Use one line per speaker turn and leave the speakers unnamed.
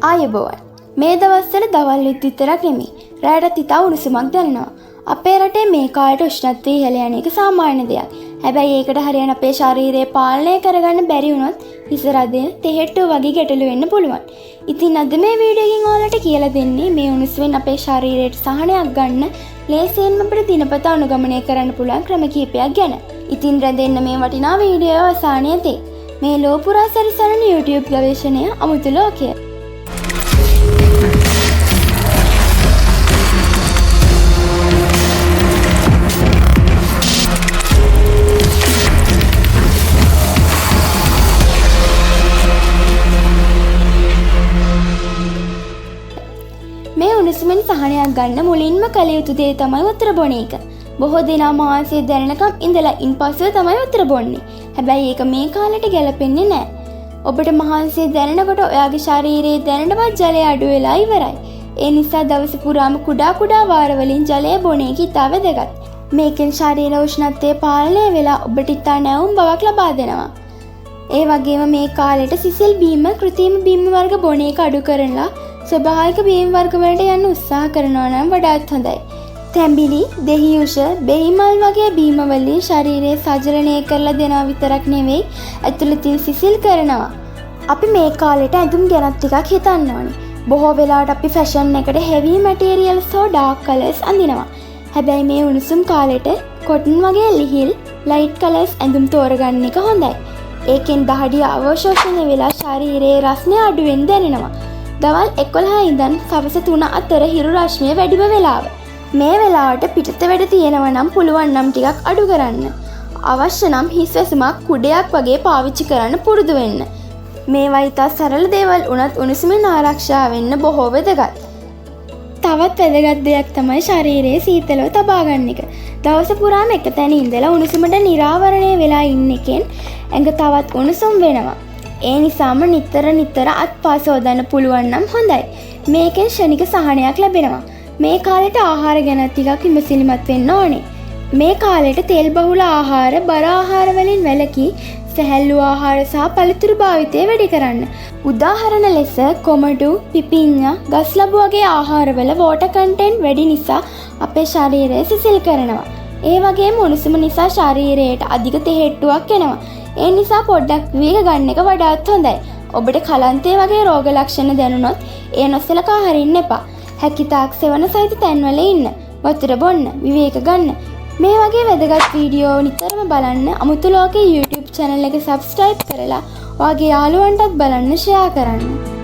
ආයුබෝවන්. මේ දවස්වල දවල් විතරක් නෙමෙයි රාත්‍රියට ඉතා උණුසුමක් දැනෙනවා. අපේ රටේ මේ කාලේට උෂ්ණත්වය ඉහළ යන එක සාමාන්‍ය දෙයක්. හැබැයි ඒකට හරියන අපේ ශරීරය පාලනය කරගන්න බැරි වුණොත් හිස රදය, තෙහෙට්ටුව වගේ ගැටලු වෙන්න පුළුවන්. ඉතින් අද මේ වීඩියෝ එකෙන් ඔයාලට කියලා දෙන්නේ මේ උණුසුමෙන් අපේ ශරීරයට සහනයක් ගන්න ලේසියෙන්ම අපිට දිනපතා අනුගමනය කරන්න පුළුවන් ක්‍රම කිහිපයක් ගැන. ඉතින් රැඳෙන්න මේ වටිනා වීඩියෝ අවසානයේ තේ. මේ ලෝපුරා සැරිසරන YouTube ගවේෂණය අමුතු ලෝකය. මේ උණුසුමෙන් සහනයක් ගන්න මුලින්ම කළ යුතු දේ තමයි වතුර බොන එක. බොහෝ දෙනා මාසය දැනෙනකම් ඉඳලා ඉන්පස්සේ තමයි වතුර බොන්නේ. හැබැයි ඒක මේ කාලෙට ගැලපෙන්නේ නැහැ. ඔබට මහන්සිය දැනෙනකොට ඔයාගේ ශරීරයේ දැනෙනවත් ජලය අඩු වෙලා ඉවරයි. ඒ නිසා දවස පුරාම කුඩා වාරවලින් ජලය බොන එක ඉතා වැදගත්. මේකෙන් ශරීර උෂ්ණත්වය පාලනය වෙලා ඔබට ඉතා නැවුම් බවක් ලබා දෙනවා. ඒ වගේම මේ කාලෙට සිසිල් බීම, කෘත්‍රිම බීම වර්ග බොන එක අඩු කරලා ස්වභාවික බීම වර්ග වලට යන්න උත්සාහ කරනවා නම් වඩාත් හොඳයි. තැඹිලි, දෙහියුෂ, බෙහිමල් වගේ බීම වලින් ශරීරය සජලනය කරලා දෙනවා විතරක් නෙවෙයි ඇතුළතින් සිසිල් කරනවා. අපි මේ කාලෙට ඇඳුම් ගැනත් ටිකක් හිතන්න ඕනේ. බොහෝ වෙලාවට අපි ෆැෂන් එකට හෙවි මැටීරියල්ස් හෝ ඩාර්ක් කලර්ස් අඳිනවා. හැබැයි මේ උණුසුම් කාලෙට කොටන් වගේ ලිහිල්, ලයිට් කලර්ස් ඇඳුම් තෝරගන්න එක හොඳයි. ඒකෙන් දහඩිය අවශෝෂණය වෙලා ශරීරයේ රස්නය අඩුවෙන් දැනෙනවා. දවල් 11 ඉඳන් සවස 3 අතර හිරු රශ්මිය වැඩිම වෙලාව. මේ වෙලාවට පිටත වැඩ තියෙනවා නම් පුළුවන් නම් ටිකක් අඩු කරන්න. අවශ්‍ය නම් හිස් වැසුමක් කුඩයක් වගේ පාවිච්චි කරන්න පුරුදු වෙන්න. මේවා ඉතා සරල දේවල් වුණත් උණුසුමෙන් ආරක්ෂා වෙන්න බොහෝ වැදගත්. තවත් වැදගත් දෙයක් තමයි ශරීරයේ සීතලව තබා ගන්න එක. දවස පුරාම එක තැන ඉඳලා උණුසුමට නිරාවරණය වෙලා ඉන්න එකෙන් ඇඟ තවත් උණුසුම් වෙනවා. ඒ නිසාම නිතර අත්පා සෝදන්න පුළුවන් නම් හොඳයි. මේකෙන් ක්ෂණික සහනයක් ලැබෙනවා. මේ කාලෙට ආහාර ගැන ටිකක් විමසිලිමත් වෙන්න ඕනේ. මේ කාලෙට තෙල් බහුල ආහාර, බර ආහාර වලින් වැළකී සැහැල්ලු ආහාර සහ පළතුරු භාවිතය වැඩි කරන්න. උදාහරණ ලෙස කොමඩු, පිපිඤ්ඤා, ගස් ලබු වගේ ආහාරවල වෝටර් කන්ටෙන්ට් වැඩි නිසා අපේ ශරීරය සිසිල් කරනවා. ඒ වගේම උණුසුම නිසා ශරීරයට අධික තෙහෙට්ටුවක් එනවා. ඒ නිසා පොඩ්ඩක් විවේක ගන්න එක වඩාත් හොඳයි. ඔබට කලන්තය වගේ රෝග ලක්ෂණ දැනුනොත් ඒ නොසලකා හරින්න එපා. හැකිතාක් සෙවන සහිත තැන්වල ඉන්න, වතුර බොන්න, විවේක ගන්න. මේ වගේ වැදගත් වීඩියෝ නිතරම බලන්න අමුතු ලෝකේ YouTube channel එක subscribe කරලා ඔයාගේ යාළුවන්ටත් බලන්න share කරන්න.